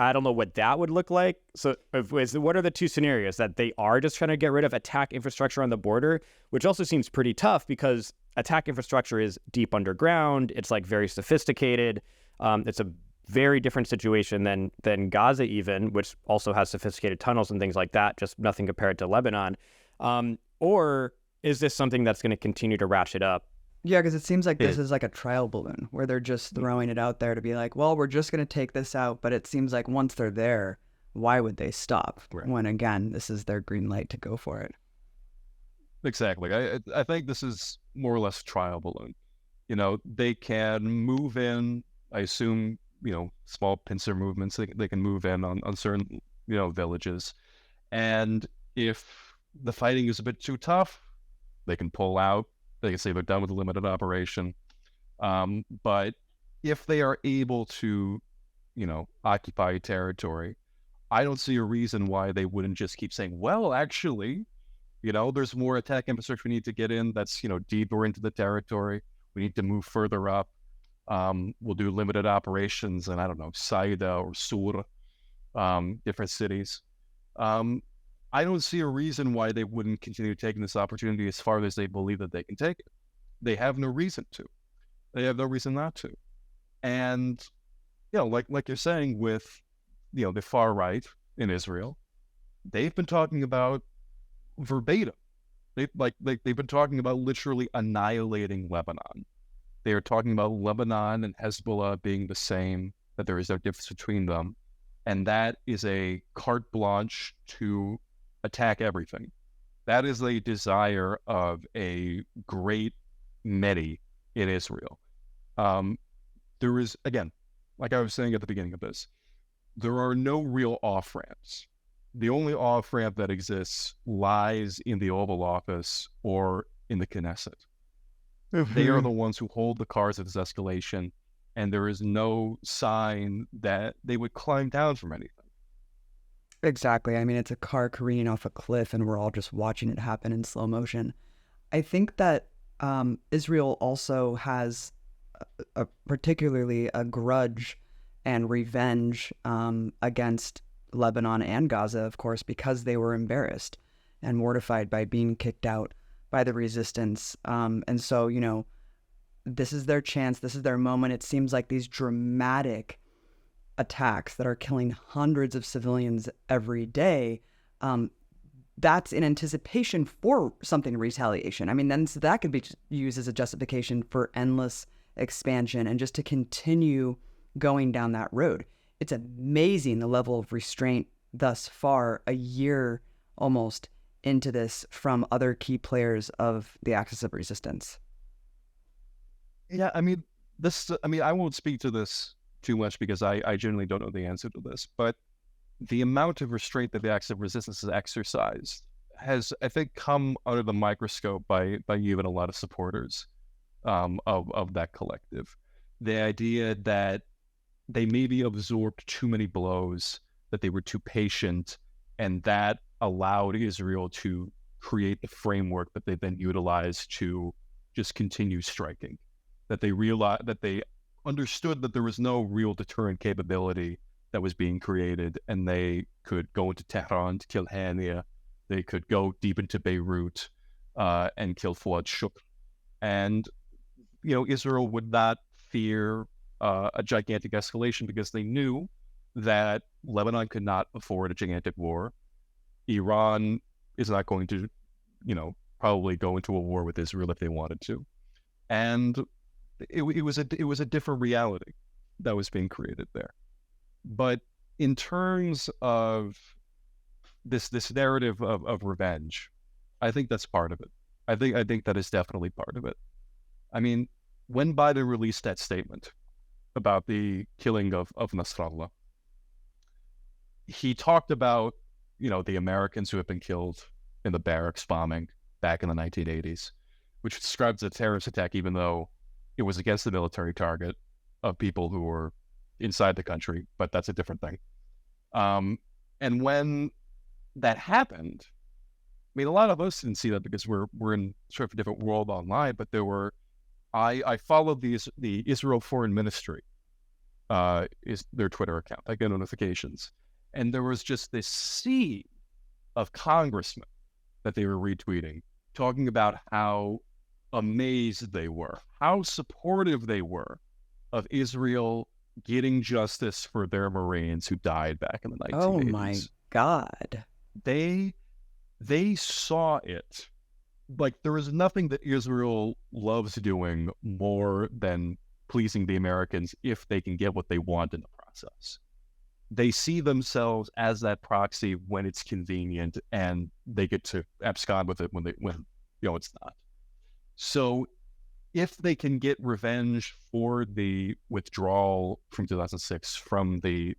I don't know what that would look like. So what are the two scenarios? That they are just trying to get rid of attack infrastructure on the border, which also seems pretty tough because attack infrastructure is deep underground. It's like very sophisticated. It's a very different situation than Gaza even, which also has sophisticated tunnels and things like that, just nothing compared to Lebanon. Or is this something that's going to continue to ratchet up? Yeah, because it seems like this is like a trial balloon where they're just throwing it out there to be like, well, we're just going to take this out. But it seems like once they're there, why would they stop? Right. When, again, this is their green light to go for it. Exactly. I think this is more or less a trial balloon. They can move in, I assume, small pincer movements. They can move in on certain, villages. And if the fighting is a bit too tough, they can pull out. They can say they're done with the limited operation. But if they are able to, occupy territory, I don't see a reason why they wouldn't just keep saying, well, actually, there's more attack infrastructure we need to get in that's, deeper into the territory. We need to move further up. We'll do limited operations in, I don't know, Saida or Sur, different cities. I don't see a reason why they wouldn't continue taking this opportunity as far as they believe that they can take it. They have no reason to. They have no reason not to. And, like you're saying with, the far right in Israel, they've been talking about verbatim. They've been talking about literally annihilating Lebanon. They are talking about Lebanon and Hezbollah being the same, that there is no difference between them. And that is a carte blanche to attack everything. That is a desire of a great many in Israel. There is, again, like I was saying at the beginning of this, there are no real off-ramps. The only off-ramp that exists lies in the Oval Office or in the Knesset. Mm-hmm. They are the ones who hold the cards of this escalation, and there is no sign that they would climb down from anything. Exactly. I mean, it's a car careening off a cliff, and we're all just watching it happen in slow motion. I think that Israel also has particularly a grudge and revenge against Lebanon and Gaza, of course, because they were embarrassed and mortified by being kicked out by the resistance. And so, this is their chance. This is their moment. It seems like these dramatic attacks that are killing hundreds of civilians every day, that's in anticipation for something retaliation. I mean, then so that could be used as a justification for endless expansion and just to continue going down that road. It's amazing the level of restraint thus far, a year almost into this, from other key players of the axis of resistance. Yeah, I mean, I won't speak to this too much because I genuinely don't know the answer to this, but the amount of restraint that the axis of resistance has exercised has, I think, come under the microscope by even a lot of supporters of that collective. The idea that they maybe absorbed too many blows, that they were too patient, and that allowed Israel to create the framework that they then utilized to just continue striking. That they realized, that they understood that there was no real deterrent capability that was being created, and they could go into Tehran to kill Hania, they could go deep into Beirut and kill Fuad Shukr. And, Israel would not fear a gigantic escalation because they knew that Lebanon could not afford a gigantic war. Iran is not going to, probably go into a war with Israel if they wanted to. And it was a different reality that was being created there. But in terms of this narrative of revenge, I think that's part of it. I think that is definitely part of it. I mean, when Biden released that statement about the killing of Nasrallah, he talked about, the Americans who had been killed in the barracks bombing back in the 1980s, which describes a terrorist attack, even though it was against the military target of people who were inside the country, but that's a different thing. And when that happened, I mean, a lot of us didn't see that because we're in sort of a different world online, but there were, I followed the Israel Foreign Ministry, is their Twitter account. I get notifications. And there was just this sea of congressmen that they were retweeting, talking about how amazed they were, how supportive they were of Israel getting justice for their Marines who died back in the 1980s. Oh my God. They saw it. Like, there is nothing that Israel loves doing more than pleasing the Americans if they can get what they want in the process. They see themselves as that proxy when it's convenient, and they get to abscond with it when it's not. So if they can get revenge for the withdrawal from 2006 from the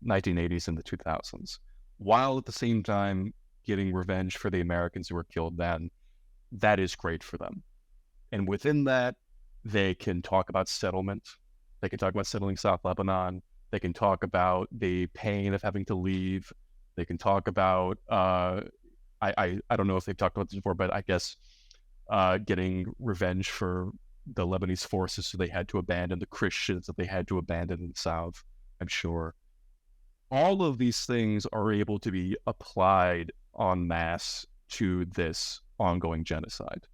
1980s and the 2000s, while at the same time getting revenge for the Americans who were killed then, that is great for them. And within that, they can talk about settlement. They can talk about settling South Lebanon. They can talk about the pain of having to leave. They can talk about, I don't know if they've talked about this before, but I guess getting revenge for the Lebanese forces so they had to abandon the Christians that they had to abandon in the South, I'm sure. All of these things are able to be applied en masse to this ongoing genocide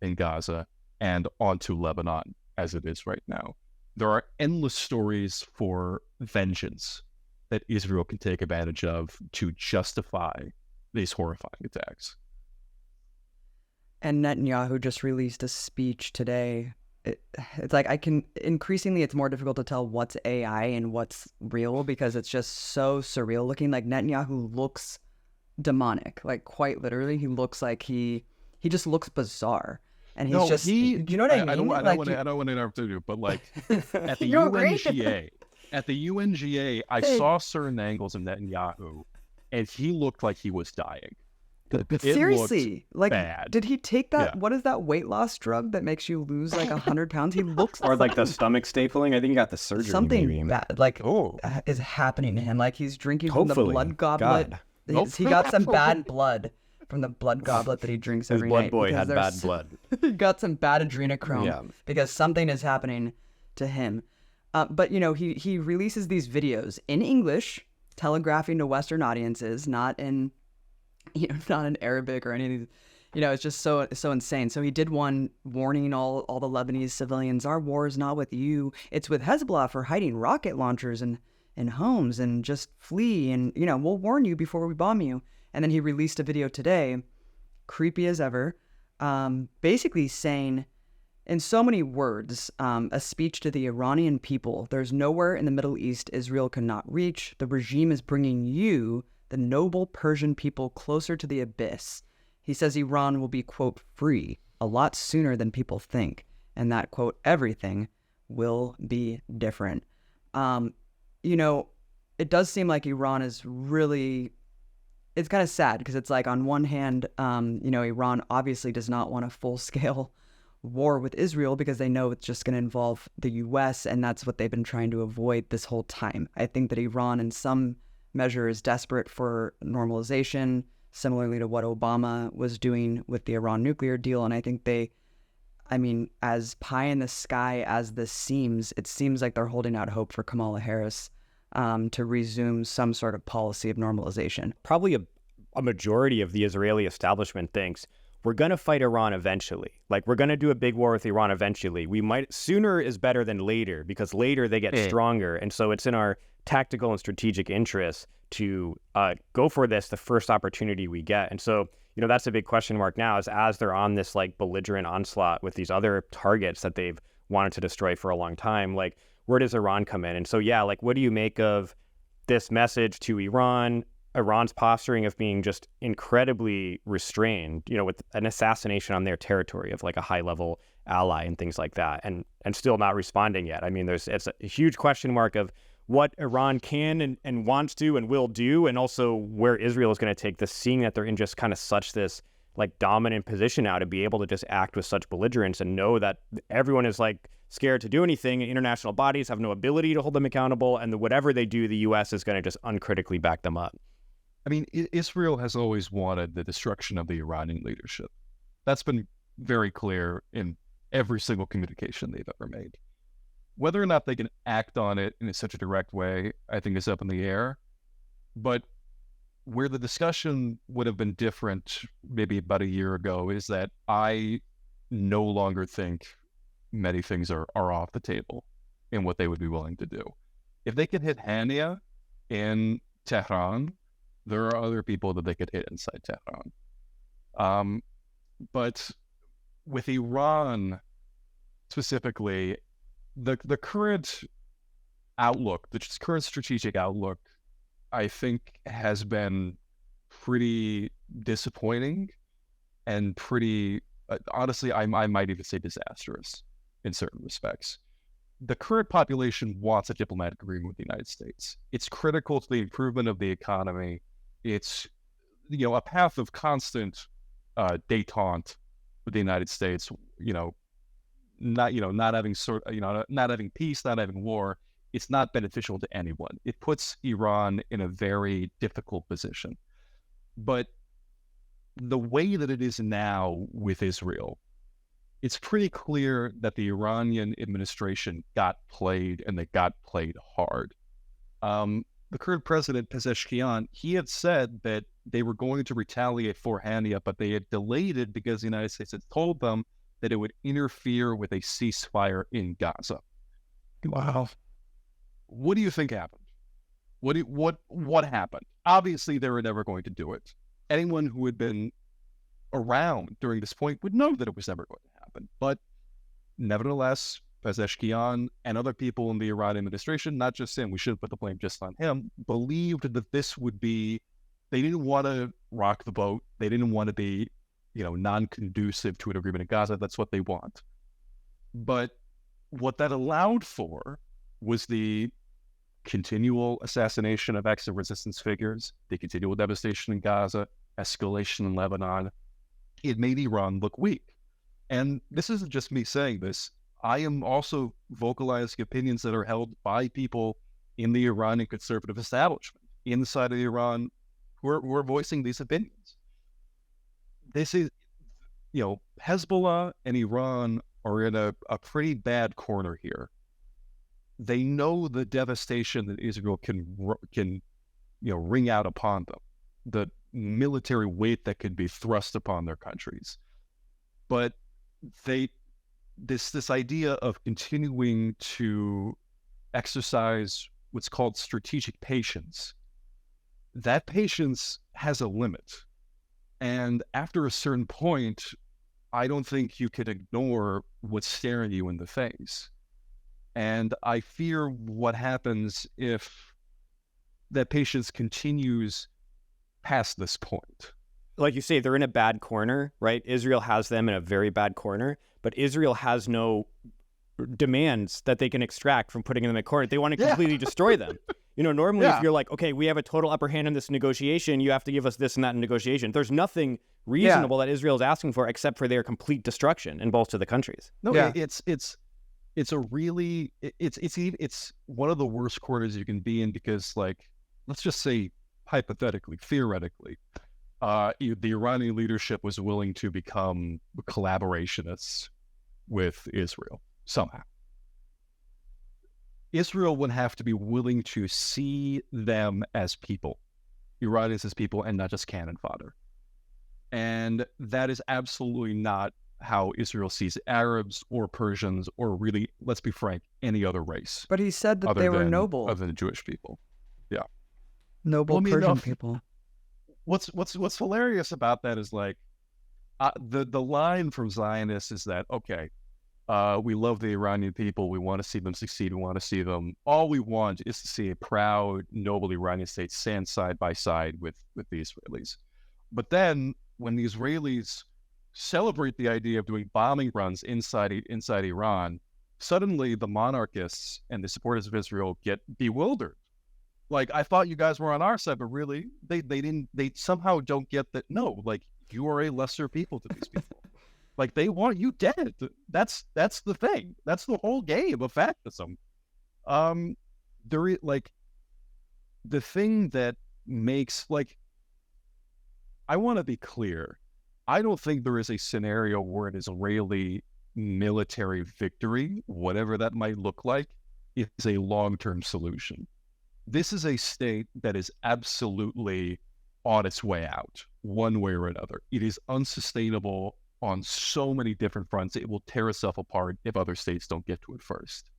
in Gaza and onto Lebanon as it is right now. There are endless stories for vengeance that Israel can take advantage of to justify these horrifying attacks. And Netanyahu just released a speech today. It's like increasingly it's more difficult to tell what's AI and what's real because it's just so surreal looking. Like, Netanyahu looks demonic, like quite literally. He looks like he just looks bizarre. And he's you know what I mean? I don't want to interrupt you, but like at the UNGA, I saw certain angles of Netanyahu, and he looked like he was dying. Seriously, like, bad. Did he take that? Yeah. What is that weight loss drug that makes you lose like 100 pounds? He looks or like the stomach stapling. I think he got the surgery. Something maybe. bad, like, is happening to him. Like, he's drinking from the Hopefully. blood goblet. He got some bad blood from the blood goblet that he drinks every night. His blood boy had bad blood. He got some bad adrenochrome because something is happening to him. But he releases these videos in English telegraphing to Western audiences, not in, not in Arabic or any of these, it's just so insane. So he did one warning all the Lebanese civilians, our war is not with you, it's with Hezbollah for hiding rocket launchers in homes, and just flee, and we'll warn you before we bomb you. And then he released a video today, creepy as ever, basically saying, in so many words, a speech to the Iranian people: there's nowhere in the Middle East Israel cannot reach. The regime is bringing you, the noble Persian people, closer to the abyss. He says Iran will be, quote, free a lot sooner than people think, and that, quote, everything will be different. It does seem like Iran is really, it's kind of sad, because it's like, on one hand, Iran obviously does not want a full-scale war with Israel, because they know it's just going to involve the U.S., and that's what they've been trying to avoid this whole time. I think that Iran, in some measure, is desperate for normalization, similarly to what Obama was doing with the Iran nuclear deal. And I think as pie in the sky as this seems, it seems like they're holding out hope for Kamala Harris to resume some sort of policy of normalization. Probably a majority of the Israeli establishment thinks we're going to fight Iran eventually. Like, we're going to do a big war with Iran eventually. We might, sooner is better than later, because later they get stronger. And so it's in our tactical and strategic interests to go for this the first opportunity we get. And so, that's a big question mark now, is as they're on this like belligerent onslaught with these other targets that they've wanted to destroy for a long time, like, where does Iran come in? And so, yeah, like, what do you make of this message to Iran, Iran's posturing of being just incredibly restrained, with an assassination on their territory of like a high level ally and things like that, and still not responding yet? I mean, it's a huge question mark of what Iran can and wants to and will do, and also where Israel is going to take this, seeing that they're in just kind of such this like dominant position now to be able to just act with such belligerence and know that everyone is like scared to do anything, and international bodies have no ability to hold them accountable, and whatever they do, the U.S. is going to just uncritically back them up. I mean, Israel has always wanted the destruction of the Iranian leadership. That's been very clear in every single communication they've ever made. Whether or not they can act on it in such a direct way, I think, is up in the air. But where the discussion would have been different maybe about a year ago is that I no longer think many things are off the table in what they would be willing to do. If they could hit Hania in Tehran, there are other people that they could hit inside Tehran. But with Iran specifically, the current outlook, the current strategic outlook, I think has been pretty disappointing and pretty, honestly, I might even say disastrous in certain respects. The current population wants a diplomatic agreement with the United States. It's critical to the improvement of the economy. It's, a path of constant détente with the United States, not having peace, not having war. It's not beneficial to anyone. It puts Iran in a very difficult position. But the way that it is now with Israel, it's pretty clear that the Iranian administration got played, and they got played hard. The current president, Pezeshkian, he had said that they were going to retaliate for Hania, but they had delayed it because the United States had told them that it would interfere with a ceasefire in Gaza. Wow. What do you think happened? What happened? Obviously, they were never going to do it. Anyone who had been around during this point would know that it was never going to happen. But nevertheless, Pezeshkian and other people in the Iran administration, not just him, we shouldn't put the blame just on him, believed that this would be, they didn't want to rock the boat. They didn't want to be, non-conducive to an agreement in Gaza. That's what they want. But what that allowed for was the continual assassination of acts of resistance figures, the continual devastation in Gaza, escalation in Lebanon. It made Iran look weak. And this isn't just me saying this. I am also vocalizing opinions that are held by people in the Iranian conservative establishment, inside of Iran, who are voicing these opinions. This is, Hezbollah and Iran are in a pretty bad corner here. They know the devastation that Israel can wring out upon them, the military weight that could be thrust upon their countries. But this idea of continuing to exercise what's called strategic patience, that patience has a limit. And after a certain point, I don't think you could ignore what's staring you in the face. And I fear what happens if that patience continues past this point. Like you say, they're in a bad corner, right? Israel has them in a very bad corner, but Israel has no demands that they can extract from putting them in a corner. They want to completely destroy them. Normally if you're like, okay, we have a total upper hand in this negotiation, you have to give us this and that in negotiation. There's nothing reasonable that Israel is asking for except for their complete destruction in both of the countries. No, it's one of the worst corners you can be in, because, like, let's just say hypothetically, theoretically, the Iranian leadership was willing to become collaborationists with Israel somehow. Israel would have to be willing to see them as people, Iranians as people, and not just cannon fodder. And that is absolutely not how Israel sees Arabs or Persians or, really, let's be frank, any other race. But he said that they were noble. Other than Jewish people. Yeah. Noble Persian people. What's hilarious about that is, like, the line from Zionists is that, okay, we love the Iranian people. We want to see them succeed. We want to see them. All we want is to see a proud, noble Iranian state stand side by side with the Israelis. But then when the Israelis celebrate the idea of doing bombing runs inside Iran, suddenly the monarchists and the supporters of Israel get bewildered. Like, I thought you guys were on our side, but really, they somehow don't get that. No, like, you are a lesser people to these people. Like, they want you dead. That's the thing. That's the whole game of fascism. Like, the thing that makes, like, I want to be clear. I don't think there is a scenario where an Israeli military victory, whatever that might look like, is a long-term solution. This is a state that is absolutely on its way out, one way or another. It is unsustainable on so many different fronts. It will tear itself apart if other states don't get to it first.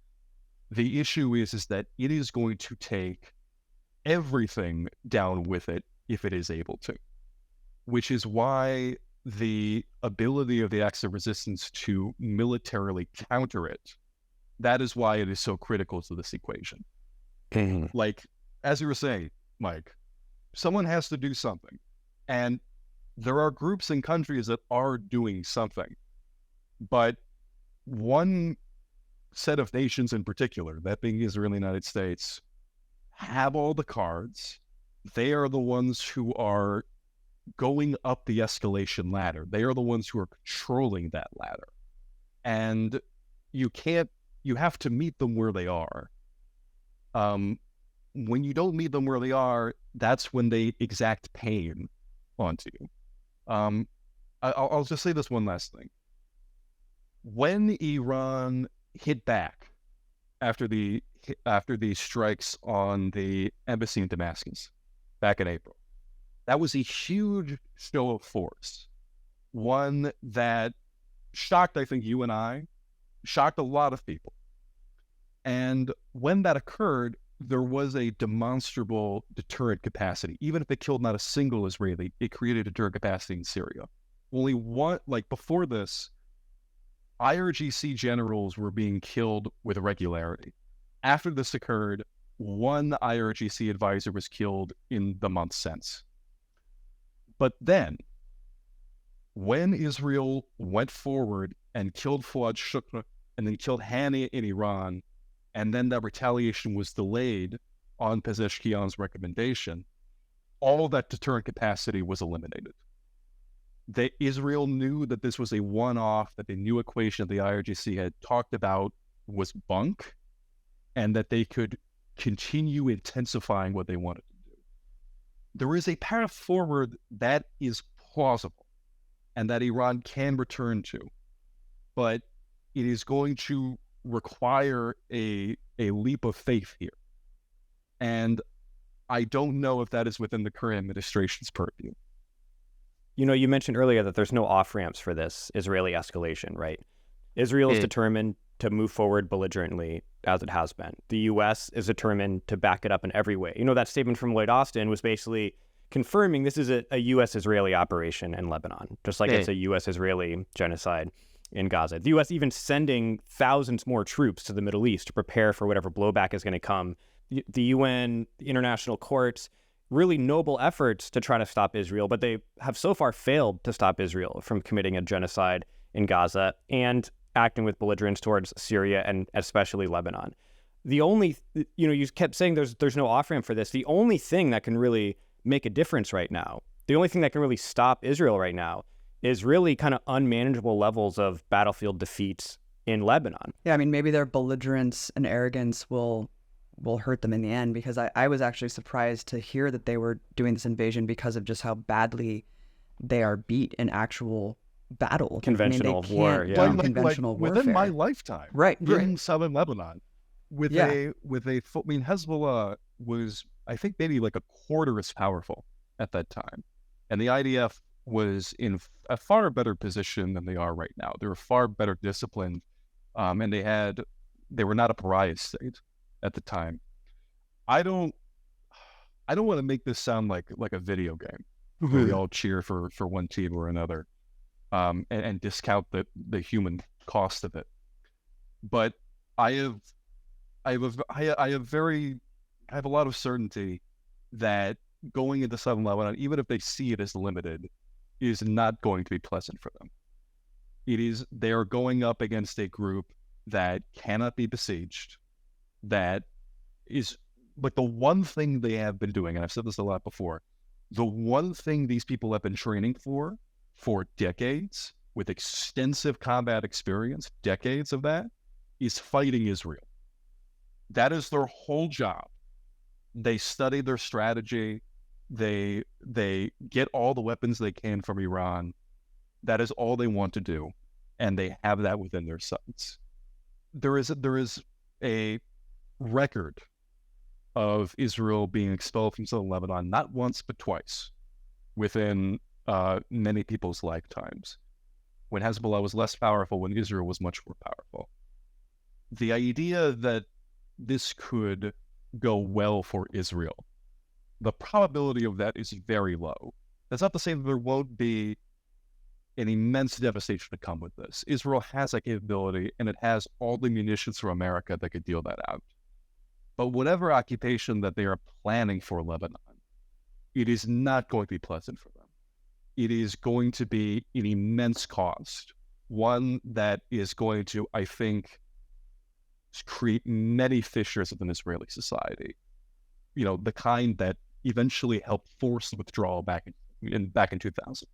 The issue is that it is going to take everything down with it if it is able to, which is why the ability of the acts of resistance to militarily counter it, that is why it is so critical to this equation. Like, as you were saying, Mike, someone has to do something. And there are groups and countries that are doing something. But one set of nations in particular, that being Israel and the United States, have all the cards. They are the ones who are going up the escalation ladder. They are the ones who are controlling that ladder. And you have to meet them where they are. When you don't meet them where they are, that's when they exact pain onto you. I'll just say this one last thing. When Iran hit back after the strikes on the embassy in Damascus back in April, that was a huge show of force. One that shocked, I think, you and I, shocked a lot of people. And when that occurred, there was a demonstrable deterrent capacity. Even if it killed not a single Israeli, it created deterrent capacity in Syria. Only one, like before this, IRGC generals were being killed with regularity. After this occurred, one IRGC advisor was killed in the months since. But then, when Israel went forward and killed Fuad Shukr and then killed Hani in Iran, and then that retaliation was delayed on Pezeshkian's recommendation, all that deterrent capacity was eliminated. Israel knew that this was a one-off, that the new equation that the IRGC had talked about was bunk, and that they could continue intensifying what they wanted to do. There is a path forward that is plausible and that Iran can return to, but it is going to require a leap of faith here. And I don't know if that is within the current administration's purview. You mentioned earlier that there's no off-ramps for this Israeli escalation, right? Israel is determined to move forward belligerently, as it has been. The U.S. is determined to back it up in every way. That statement from Lloyd Austin was basically confirming this is a U.S.-Israeli operation in Lebanon, just like it's a U.S.-Israeli genocide in Gaza. The U.S. even sending thousands more troops to the Middle East to prepare for whatever blowback is going to come. The UN, the international courts, really noble efforts to try to stop Israel, but they have so far failed to stop Israel from committing a genocide in Gaza and acting with belligerence towards Syria and especially Lebanon. The only, you kept saying there's no off-ramp for this. The only thing that can really make a difference right now, the only thing that can really stop Israel right now is really kind of unmanageable levels of battlefield defeats in Lebanon. Yeah, I mean, maybe their belligerence and arrogance will hurt them in the end, because I was actually surprised to hear that they were doing this invasion because of just how badly they are beat in actual battle. Conventional war, yeah. Conventional warfare. Within my lifetime, right, in southern Lebanon, Hezbollah was, I think, maybe like a quarter as powerful at that time, and the IDF was in a far better position than they are right now. They were far better disciplined, and they were not a pariah state at the time. I don't want to make this sound like a video game where we all cheer for one team or another, and discount the human cost of it. But I have a lot of certainty that going into southern Lebanon, even if they see it as limited, is not going to be pleasant for them. They are going up against a group that cannot be besieged, that is like the one thing they have been doing, and I've said this a lot before, the one thing these people have been training for decades, with extensive combat experience, decades of that, is fighting Israel. That is their whole job. They study their strategy. They get all the weapons they can from Iran. That is all they want to do, and they have that within their sights. There is a record of Israel being expelled from southern Lebanon, not once but twice, within many people's lifetimes, when Hezbollah was less powerful, when Israel was much more powerful. The idea that this could go well for Israel, the probability of that is very low. That's not to say that there won't be an immense devastation to come with this. Israel has that capability, and it has all the munitions from America that could deal that out. But whatever occupation that they are planning for Lebanon, it is not going to be pleasant for them. It is going to be an immense cost, one that is going to, I think, create many fissures within Israeli society. The kind that eventually helped force the withdrawal back in 2000.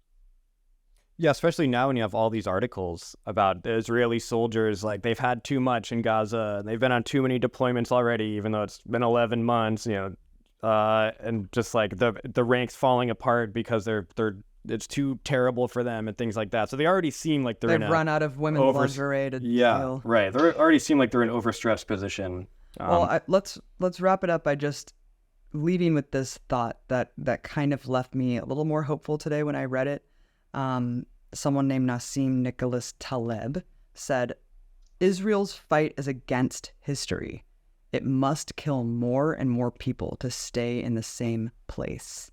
Yeah, especially now when you have all these articles about the Israeli soldiers, like they've had too much in Gaza, and they've been on too many deployments already, even though it's been 11 months, and just like the ranks falling apart because it's too terrible for them and things like that. So they already seem like they've run out of women's lingerie to deal. Right. They already seem like they're in an overstretched position. Let's wrap it up by just leaving with this thought that kind of left me a little more hopeful today when I read it. Someone named Nassim Nicholas Taleb said, "Israel's fight is against history. It must kill more and more people to stay in the same place."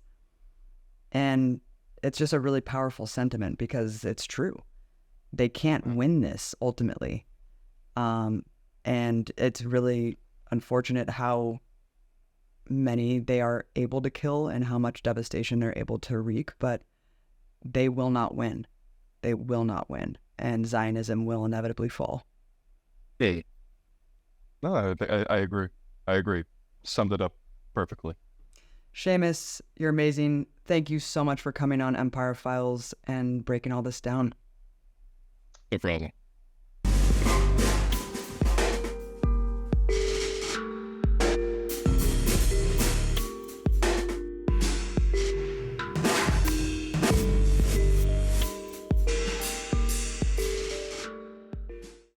And it's just a really powerful sentiment, because it's true. They can't win this ultimately. And it's really unfortunate how many they are able to kill and how much devastation they're able to wreak, but they will not win. They will not win. And Zionism will inevitably fall. No, I agree. I agree. Summed it up perfectly. Séamus, you're amazing. Thank you so much for coming on Empire Files and breaking all this down. No problem.